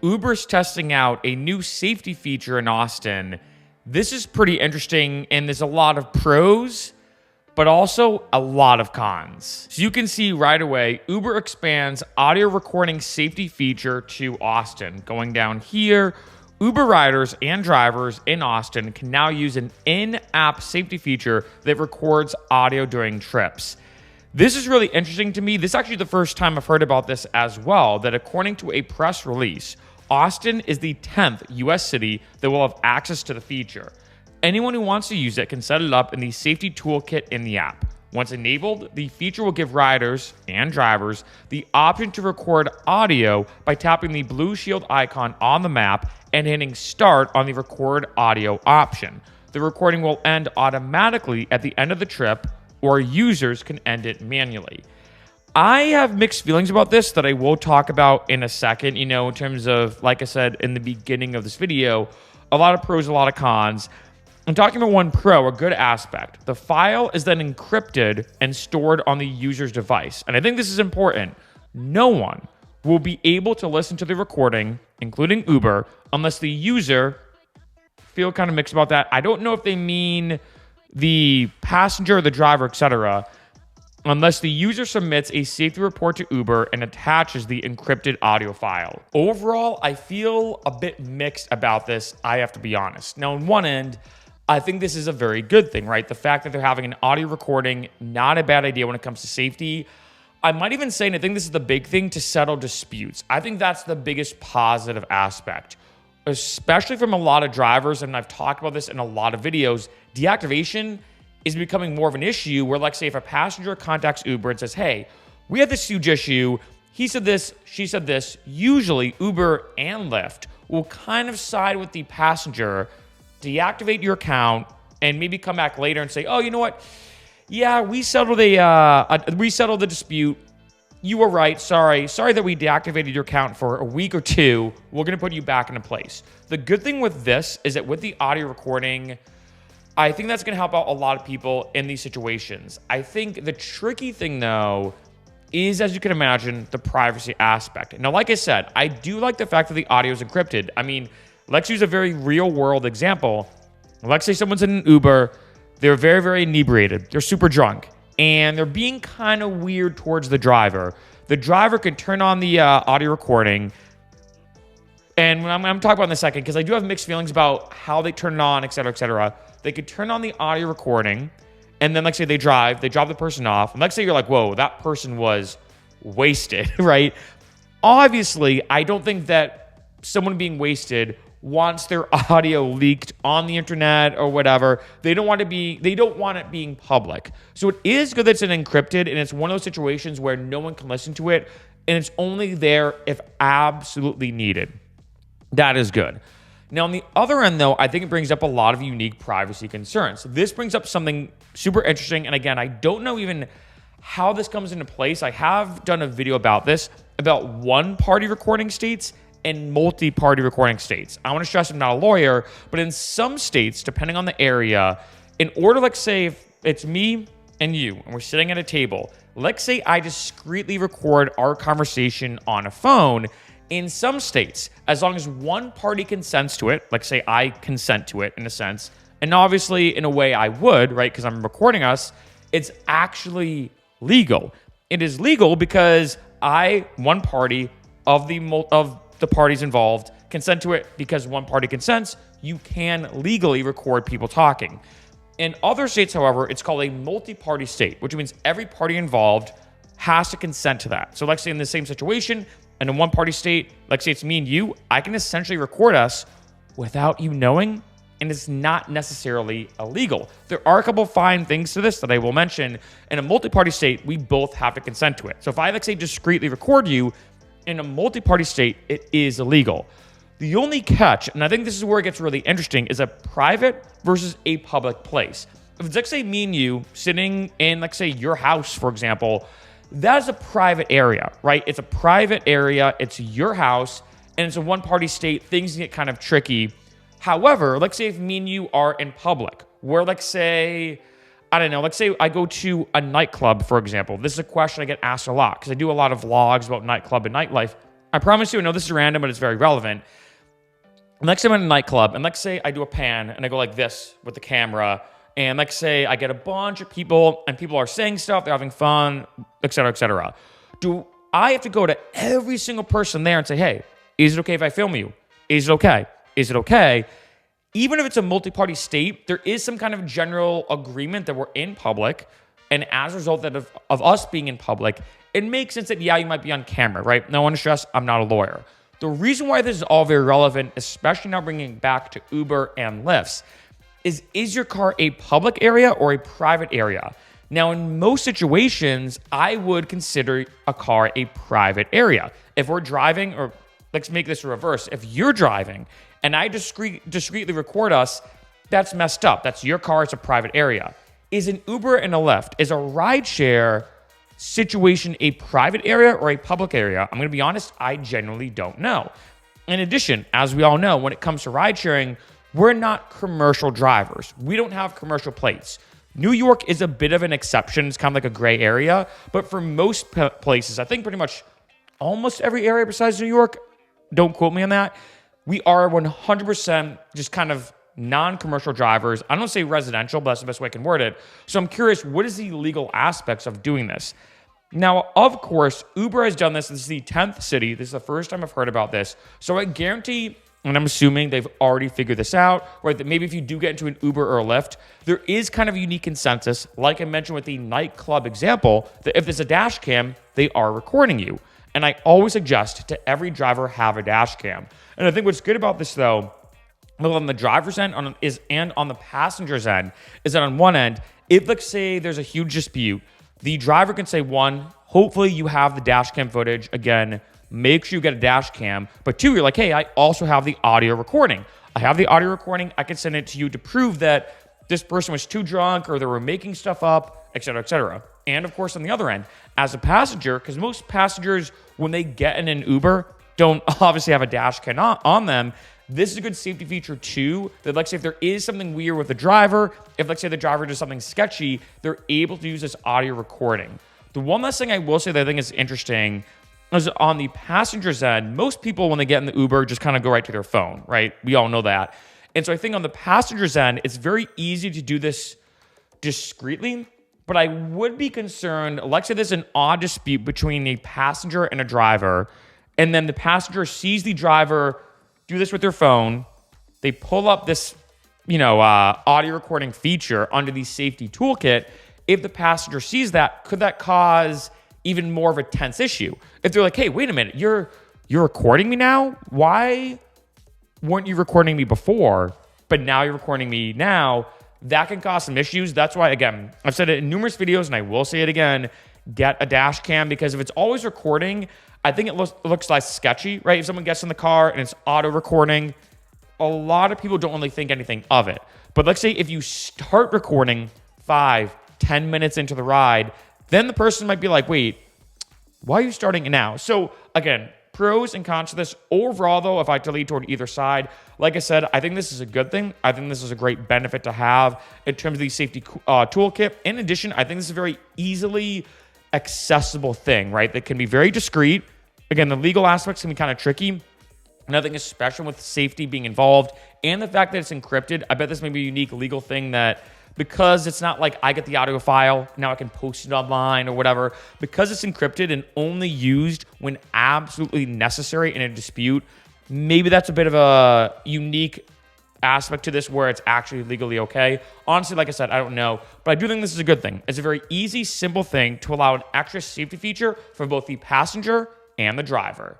Uber's testing out a new safety feature in Austin. This is pretty interesting, and there's a lot of pros, but also a lot of cons. So you can see right away, Uber expands audio recording safety feature to Austin. Going down here, Uber riders and drivers in Austin can now use an in-app safety feature that records audio during trips. This is really interesting to me. This is actually the first time I've heard about this as well, that according to a press release, Austin is the 10th US city that will have access to the feature. Anyone who wants to use it can set it up in the safety toolkit in the app. Once enabled, the feature will give riders and drivers the option to record audio by tapping the blue shield icon on the map and hitting start on the record audio option. The recording will end automatically at the end of the trip, or users can end it manually. I have mixed feelings about this that I will talk about in a second, in terms of, like I said in the beginning of this video, a lot of pros, a lot of cons. I'm talking about one pro, a good aspect. The file is then encrypted and stored on the user's device. And I think this is important. No one will be able to listen to the recording, including Uber, unless the user, feel kind of mixed about that. I don't know if they mean the passenger, the driver, etc., unless the user submits a safety report to Uber and attaches the encrypted audio file. Overall, I feel a bit mixed about this, I have to be honest. Now, on one end, I think this is a very good thing, right? The fact that they're having an audio recording, not a bad idea when it comes to safety. I might even say, and I think this is the big thing, to settle disputes. I think that's the biggest positive aspect, especially from a lot of drivers, and I've talked about this in a lot of videos. Deactivation is becoming more of an issue where, like, say, if a passenger contacts Uber and says, hey, we have this huge issue, he said this, she said this, usually Uber and Lyft will kind of side with the passenger, deactivate your account, and maybe come back later and say, oh, you know what? Yeah, we settled the dispute. You were right. Sorry that we deactivated your account for a week or two. We're going to put you back into place. The good thing with this is that with the audio recording, I think that's going to help out a lot of people in these situations. I think the tricky thing, though, is, as you can imagine, the privacy aspect. Now, like I said, I do like the fact that the audio is encrypted. I mean, let's use a very real-world example. Let's say someone's in an Uber. They're very, very inebriated. They're super drunk, and they're being kind of weird towards the driver. The driver can turn on the audio recording, and I'm going to talk about it in a second because I do have mixed feelings about how they turn it on, et cetera, et cetera. They could turn on the audio recording, and then, like, say they drop the person off, and let's say you're like, whoa, that person was wasted, right? Obviously, I don't think that someone being wasted wants their audio leaked on the internet or whatever. They don't want it being public. So it is good that it's encrypted, and it's one of those situations where no one can listen to it, and it's only there if absolutely needed. That is good. Now, on the other end, though, I think it brings up a lot of unique privacy concerns. This brings up something super interesting, and again, I don't know even how this comes into place. I have done a video about this, about one-party recording states and multi-party recording states. I want to stress I'm not a lawyer, but in some states, depending on the area, in order, like, say, if it's me and you, and we're sitting at a table, let's say I discreetly record our conversation on a phone. In some states, as long as one party consents to it, like, say I consent to it in a sense, and obviously in a way I would, right, because I'm recording us, it's actually legal. It is legal because one party of the parties involved consent to it. Because one party consents, you can legally record people talking. In other states, however, it's called a multi-party state, which means every party involved has to consent to that. So let's say in the same situation, in a one-party state, like say it's me and you, I can essentially record us without you knowing, and it's not necessarily illegal. There are a couple fine things to this that I will mention. In a multi-party state, we both have to consent to it. So if I, like, say, discreetly record you, in a multi-party state, it is illegal. The only catch, and I think this is where it gets really interesting, is a private versus a public place. If it's, like, say, me and you sitting in, like, say, your house, for example, that is a private area, right? It's a private area. It's your house, and it's a one-party state. Things get kind of tricky. However, let's say if me and you are in public, where, let's say, I don't know, let's say I go to a nightclub, for example. This is a question I get asked a lot because I do a lot of vlogs about nightclub and nightlife. I promise you, I know this is random, but it's very relevant. Let's say I'm in a nightclub, and let's say I do a pan, and I go like this with the camera, and let's say I get a bunch of people, and people are saying stuff, they're having fun, et cetera, et cetera. Do I have to go to every single person there and say, hey, is it okay if I film you? Is it okay? Is it okay? Even if it's a multi-party state, there is some kind of general agreement that we're in public, and as a result of us being in public, it makes sense that, yeah, you might be on camera, right? No one to stress, I'm not a lawyer. The reason why this is all very relevant, especially now bringing it back to Uber and Lyfts, is your car a public area or a private area? Now, in most situations, I would consider a car a private area. If we're driving, or let's make this a reverse, if you're driving and I discreetly record us, that's messed up. That's your car, it's a private area. Is an Uber and a Lyft, is a rideshare situation a private area or a public area? I'm going to be honest, I genuinely don't know. In addition, as we all know, when it comes to ride sharing, we're not commercial drivers. We don't have commercial plates. New York is a bit of an exception. It's kind of like a gray area. But for most places, I think pretty much almost every area besides New York, don't quote me on that, we are 100% just kind of non-commercial drivers. I don't say residential, but that's the best way I can word it. So I'm curious, what is the legal aspects of doing this? Now, of course, Uber has done this. This is the 10th city. This is the first time I've heard about this. So I guarantee, and I'm assuming they've already figured this out, right? That maybe if you do get into an Uber or a Lyft, there is kind of a unique consensus, like I mentioned with the nightclub example, that if there's a dash cam, they are recording you. And I always suggest to every driver have a dash cam. And I think what's good about this, though, both on the driver's end and on the passenger's end, is that on one end, if let's say there's a huge dispute, the driver can say, one, hopefully you have the dash cam footage. Again, make sure you get a dash cam. But two, you're like, hey, I also have the audio recording. I have the audio recording. I can send it to you to prove that this person was too drunk or they were making stuff up, et cetera, et cetera. And of course, on the other end, as a passenger, because most passengers, when they get in an Uber, don't obviously have a dash cam on them. This is a good safety feature too, that let's say if there is something weird with the driver, if let's say the driver does something sketchy, they're able to use this audio recording. The one last thing I will say that I think is interesting is on the passenger's end, most people when they get in the Uber just kind of go right to their phone, right? We all know that. And so I think on the passenger's end, it's very easy to do this discreetly, but I would be concerned, let's say there's an odd dispute between a passenger and a driver, and then the passenger sees the driver do this with their phone. They pull up this, audio recording feature under the safety toolkit. If the passenger sees that, could that cause even more of a tense issue? If they're like, hey, wait a minute, you're recording me now? Why weren't you recording me before, but now you're recording me now? That can cause some issues. That's why, again, I've said it in numerous videos, and I will say it again, get a dash cam, because if it's always recording, I think it looks like sketchy, right? If someone gets in the car and it's auto recording, a lot of people don't really think anything of it. But let's say if you start recording 5-10 minutes into the ride, then the person might be like, wait, why are you starting it now? So again, pros and cons to this. Overall, though, if I had to lead toward either side, like I said, I think this is a good thing. I think this is a great benefit to have in terms of the safety toolkit. In addition, I think this is a very easily accessible thing, right? That can be very discreet. Again, the legal aspects can be kind of tricky. And I think especially with safety being involved and the fact that it's encrypted, I bet this may be a unique legal thing that, because it's not like I get the audio file, now I can post it online or whatever, because it's encrypted and only used when absolutely necessary in a dispute, maybe that's a bit of a unique aspect to this where it's actually legally okay. Honestly, like I said, I don't know, but I do think this is a good thing. It's a very easy, simple thing to allow an extra safety feature for both the passenger and the driver.